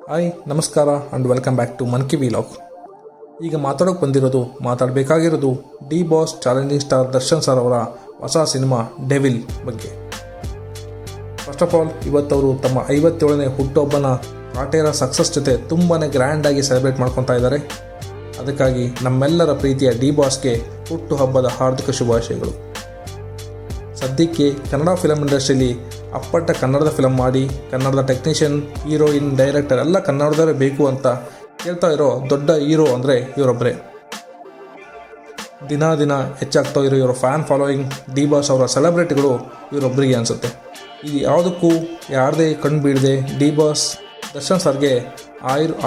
Hi ನಮಸ್ಕಾರ and welcome back to Mann ki vlog. ಈಗ ಮಾತಾಡಬೇಕಾಗಿರೋದು D boss challenging star Darshan sir ಅವರ ಹೊಸ ಸಿನಿಮಾ ಡೆವಿಲ್ ಬಗ್ಗೆ. ಫಸ್ಟ್ ಆಫ್ ಆಲ್ ಇವತ್ತವರು ತಮ್ಮ 57ನೇ ಹುಟ್ಟುಹಬ್ಬನ ಕಾಟೇರ ಸಕ್ಸಸ್ ಜೊತೆ ತುಂಬಾ ಗ್ರ್ಯಾಂಡಾಗಿ ಸೆಲೆಬ್ರೇಟ್ ಮಾಡ್ಕೊತಾ ಇದ್ದಾರೆ. ಅದಕ್ಕಾಗಿ ನಮ್ಮೆಲ್ಲರ ಪ್ರೀತಿಯ ಡಿ ಬಾಸ್ಗೆ ಹುಟ್ಟುಹಬ್ಬದ ಹಾರ್ದಿಕ ಶುಭಾಶಯಗಳು. ಸದ್ಯಕ್ಕೆ ಕನ್ನಡ ಫಿಲಮ್ ಇಂಡಸ್ಟ್ರಿಯಲ್ಲಿ ಅಪ್ಪಟ್ಟ ಕನ್ನಡದ ಫಿಲಮ್ ಮಾಡಿ ಕನ್ನಡದ ಟೆಕ್ನಿಷಿಯನ್, ಹೀರೋಯಿನ್, ಡೈರೆಕ್ಟರ್ ಎಲ್ಲ ಕನ್ನಡದವರೇ ಬೇಕು ಅಂತ ಹೇಳ್ತಾ ಇರೋ ದೊಡ್ಡ ಹೀರೋ ಅಂದರೆ ಇವರೊಬ್ಬರೇ. ದಿನ ಹೆಚ್ಚಾಗ್ತಾ ಇರೋ ಇವರ ಫ್ಯಾನ್ ಫಾಲೋಯಿಂಗ್, ಡಿ ಬಾಸ್ ಅವರ ಸೆಲೆಬ್ರಿಟಿಗಳು ಇವರೊಬ್ಬರಿಗೆ ಅನಿಸುತ್ತೆ. ಇದು ಯಾವುದಕ್ಕೂ ಯಾರದೇ ಕಣ್ಣು ಬೀಳದೆ ಡಿ ಬಾಸ್ ದರ್ಶನ್ ಸರ್ಗೆ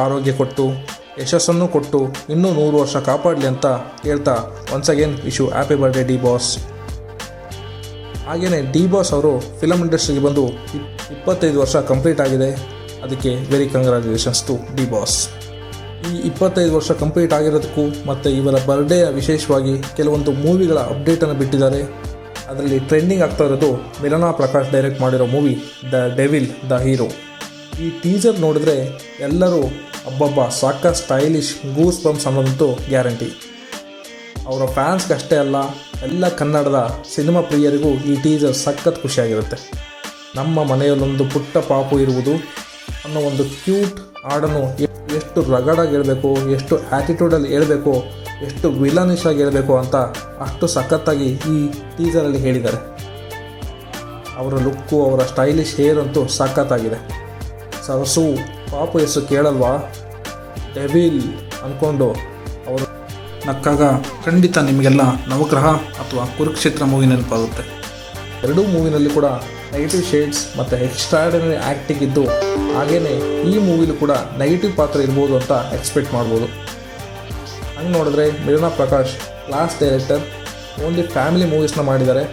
ಆರೋಗ್ಯ ಕೊಟ್ಟು ಯಶಸ್ಸನ್ನು ಕೊಟ್ಟು ಇನ್ನೂ 100 ವರ್ಷ ಕಾಪಾಡಲಿ ಅಂತ ಹೇಳ್ತಾ once again wish you happy birthday D boss. ಹಾಗೆಯೇ ಡಿ ಬಾಸ್ ಅವರು ಫಿಲಮ್ ಇಂಡಸ್ಟ್ರಿಗೆ ಬಂದು 25 ವರ್ಷ ಕಂಪ್ಲೀಟ್ ಆಗಿದೆ. ಅದಕ್ಕೆ very congratulations to D boss. ಈ 25 ವರ್ಷ ಕಂಪ್ಲೀಟ್ ಆಗಿರೋದಕ್ಕೂ ಮತ್ತು ಇವರ ಬರ್ಡೇ ವಿಶೇಷವಾಗಿ ಕೆಲವೊಂದು ಮೂವಿಗಳ ಅಪ್ಡೇಟನ್ನು ಬಿಟ್ಟಿದ್ದಾರೆ. ಅದರಲ್ಲಿ ಟ್ರೆಂಡಿಂಗ್ ಆಗ್ತಾ ಇರೋದು ಮಿಲನಾ ಪ್ರಕಾಶ್ ಡೈರೆಕ್ಟ್ ಮಾಡಿರೋ movie the devil the hero. ಈ ಟೀಸರ್ ನೋಡಿದ್ರೆ ಎಲ್ಲರೂ ಅಬ್ಬಬ್ಬ ಸಾಕ ಸ್ಟೈಲಿಶ್ ಗೂಸ್ ಬಂಪ್ಸ್ ಅನ್ನೋದಂತೂ ಗ್ಯಾರಂಟಿ. ಅವರ ಫ್ಯಾನ್ಸ್ಗೆ ಅಷ್ಟೇ ಅಲ್ಲ, ಎಲ್ಲ ಕನ್ನಡದ ಸಿನಿಮಾ ಪ್ರಿಯರಿಗೂ ಈ ಟೀಸರ್ ಸಖತ್ ಖುಷಿಯಾಗಿರುತ್ತೆ. ನಮ್ಮ ಮನೆಯಲ್ಲೊಂದು ಪುಟ್ಟ ಪಾಪು ಇರುವುದು ಅನ್ನೋ ಒಂದು ಕ್ಯೂಟ್ ಹಾಡನ್ನು ಎಷ್ಟು ರಗಡಾಗಿ ಹೇಳಬೇಕು, ಎಷ್ಟು ಆ್ಯಟಿಟ್ಯೂಡಲ್ಲಿ ಹೇಳಬೇಕು, ಎಷ್ಟು ವಿಲನಿಶ್ ಆಗಿ ಹೇಳಬೇಕು ಅಂತ ಅಷ್ಟು ಸಖತ್ತಾಗಿ ಈ ಟೀಸರಲ್ಲಿ ಹೇಳಿದ್ದಾರೆ. ಅವರ ಲುಕ್ಕು, ಅವರ ಸ್ಟೈಲಿಶ್ ಹೇರ್ ಅಂತೂ ಸಖತ್ತಾಗಿದೆ. ಸರಸು ಪಾಪು ಹೆಸರು ಕೇಳಲ್ವಾ, ಡೆವಿಲ್ ಅಂದ್ಕೊಂಡು ಅವರು ನಕ್ಕಾಗ ಖಂಡಿತ ನಿಮಗೆಲ್ಲ ನವಗ್ರಹ ಅಥವಾ ಕುರುಕ್ಷೇತ್ರ ಮೂವಿ ನೆನಪಾಗುತ್ತೆ. ಎರಡೂ ಮೂವಿನಲ್ಲಿ ಕೂಡ ನೆಗೆಟಿವ್ ಶೇಡ್ಸ್ ಮತ್ತು ಎಕ್ಸ್ಟ್ರಾರ್ಡಿನರಿ ಆ್ಯಕ್ಟಿಂಗ್ ಇದ್ದು, ಹಾಗೆಯೇ ಈ ಮೂವಿಲೂ ಕೂಡ ನೆಗೆಟಿವ್ ಪಾತ್ರ ಇರ್ಬೋದು ಅಂತ ಎಕ್ಸ್ಪೆಕ್ಟ್ ಮಾಡ್ಬೋದು. ಹಂಗೆ ನೋಡಿದ್ರೆ Milana Prakash class director, only family ಮೂವೀಸ್ನ ಮಾಡಿದ್ದಾರೆ.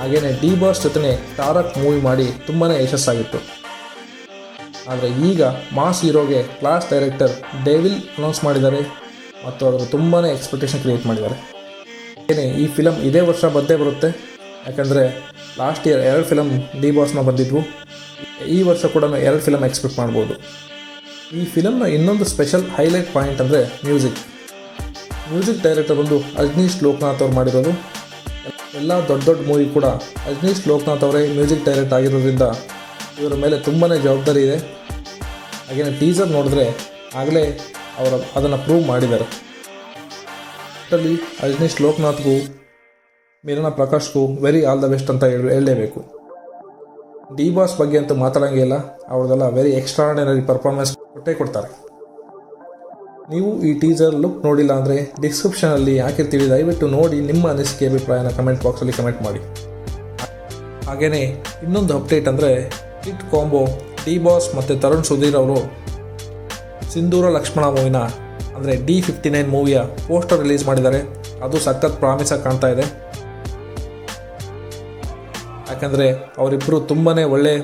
ಹಾಗೆಯೇ ಡಿ ಬಾಸ್ ಜೊತೆ ತಾರಕ್ ಮೂವಿ ಮಾಡಿ ತುಂಬಾ ಯಶಸ್ಸಾಗಿತ್ತು. ಆದರೆ ಈಗ ಮಾಸ್ ಹೀರೋಗೆ ಕ್ಲಾಸ್ ಡೈರೆಕ್ಟರ್ ಡೆವಿಲ್ ಅನೌನ್ಸ್ ಮಾಡಿದ್ದಾರೆ ಮತ್ತು ಅದರ ತುಂಬಾ ಎಕ್ಸ್ಪೆಕ್ಟೇಷನ್ ಕ್ರಿಯೇಟ್ ಮಾಡಿದ್ದಾರೆ. ಈ ಫಿಲಮ್ ಇದೇ ವರ್ಷ ಬಂದೇ ಬರುತ್ತೆ. ಯಾಕಂದರೆ ಲಾಸ್ಟ್ ಇಯರ್ 2 ಫಿಲಮ್ ಡಿ ಬಾಸ್ನ ಬಂದಿದ್ವು. ಈ ವರ್ಷ ಕೂಡ 2 ಫಿಲಮ್ ಎಕ್ಸ್ಪೆಕ್ಟ್ ಮಾಡ್ಬೋದು. ಈ ಫಿಲಮ್ನ ಇನ್ನೊಂದು ಸ್ಪೆಷಲ್ ಹೈಲೈಟ್ ಪಾಯಿಂಟ್ ಅಂದರೆ ಮ್ಯೂಸಿಕ್ ಡೈರೆಕ್ಟರ್ ಬಂದು ಅಜ್ನೀಶ್ ಲೋಕನಾಥ್ ಅವ್ರು ಮಾಡಿರೋದು. ಎಲ್ಲ ದೊಡ್ಡ ಮೂವಿ ಕೂಡ ಅಜ್ನೀಶ್ ಲೋಕನಾಥ್ ಅವರೇ ಮ್ಯೂಸಿಕ್ ಡೈರೆಕ್ಟ್ ಆಗಿರೋದ್ರಿಂದ ಇವರ ಮೇಲೆ ತುಂಬಾ ಜವಾಬ್ದಾರಿ ಇದೆ. ಹಾಗೆಯೇ ಟೀಸರ್ ನೋಡಿದ್ರೆ ಆಗಲೇ ಅವರು ಅದನ್ನು ಪ್ರೂವ್ ಮಾಡಿದ್ದಾರೆ. ಅದರಲ್ಲಿ ಅಜ್ನೀಶ್ ಲೋಕನಾಥ್ಗೂ ಮಿಲನಾ ಪ್ರಕಾಶ್ಗೂ ವೆರಿ ಆಲ್ ದ ಬೆಸ್ಟ್ ಅಂತ ಹೇಳಲೇಬೇಕು. ಡಿ ಬಾಸ್ ಬಗ್ಗೆ ಅಂತೂ ಮಾತಾಡೋಂಗಿಲ್ಲ, ಅವ್ರದ್ದೆಲ್ಲ ವೆರಿ ಎಕ್ಸ್ಟ್ರಾರ್ಡಿನರಿ ಪರ್ಫಾರ್ಮೆನ್ಸ್ ಕೊಡ್ತಾರೆ. ನೀವು ಈ ಟೀಸರ್ ಲುಕ್ ನೋಡಿಲ್ಲ ಅಂದರೆ ಡಿಸ್ಕ್ರಿಪ್ಷನಲ್ಲಿ ಹಾಕಿರ್ತೀವಿ, ದಯವಿಟ್ಟು ನೋಡಿ ನಿಮ್ಮ ಅನಿಸಿಕೆ ಅಭಿಪ್ರಾಯನ ಕಮೆಂಟ್ ಬಾಕ್ಸಲ್ಲಿ ಕಮೆಂಟ್ ಮಾಡಿ. ಹಾಗೆಯೇ ಇನ್ನೊಂದು ಅಪ್ಡೇಟ್ ಅಂದರೆ ಹಿಟ್ ಕಾಂಬೋ ಡಿ ಬಾಸ್ ಮತ್ತು ತರುಣ್ ಸುಧೀರ್ ಅವರು ಸಿಂಧೂರ ಲಕ್ಷ್ಮಣ ಮೂವಿನ ಅಂದರೆ D59 ಮೂವಿಯ ಪೋಸ್ಟರ್ ರಿಲೀಸ್ ಮಾಡಿದ್ದಾರೆ. ಅದು ಸಖತ್ ಪ್ರಾಮಿಸಾಗಿ ಕಾಣ್ತಾ ಇದೆ. ಯಾಕಂದರೆ ಅವರಿಬ್ಬರು ತುಂಬಾ ಒಳ್ಳೆ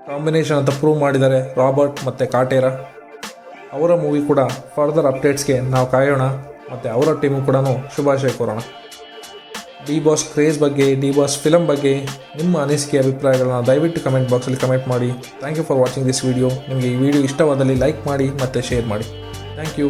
ಕಾಂಬಿನೇಷನ್ ಅಂತ ಪ್ರೂವ್ ಮಾಡಿದ್ದಾರೆ, ರಾಬರ್ಟ್ ಮತ್ತು ಕಾಟೇರ. ಅವರ ಮೂವಿ ಕೂಡ ಫರ್ದರ್ ಅಪ್ಡೇಟ್ಸ್ಗೆ ನಾವು ಕಾಯೋಣ ಮತ್ತು ಅವರ ಟೀಮು ಕೂಡ ಶುಭಾಶಯ ಕೋರೋಣ. ಡಿ ಬಾಸ್ ಕ್ರೇಜ್ ಬಗ್ಗೆ, ಡಿ ಬಾಸ್ ಫಿಲಮ್ ಬಗ್ಗೆ ನಿಮ್ಮ ಅನಿಸಿಕೆ ಅಭಿಪ್ರಾಯಗಳನ್ನ ದಯವಿಟ್ಟು ಕಮೆಂಟ್ ಬಾಕ್ಸಲ್ಲಿ ಕಮೆಂಟ್ ಮಾಡಿ. Thank you for watching this video. ನಿಮಗೆ ಈ ವಿಡಿಯೋ ಇಷ್ಟವಾದಲ್ಲಿ ಲೈಕ್ ಮಾಡಿ ಮತ್ತು ಶೇರ್ ಮಾಡಿ. Thank you.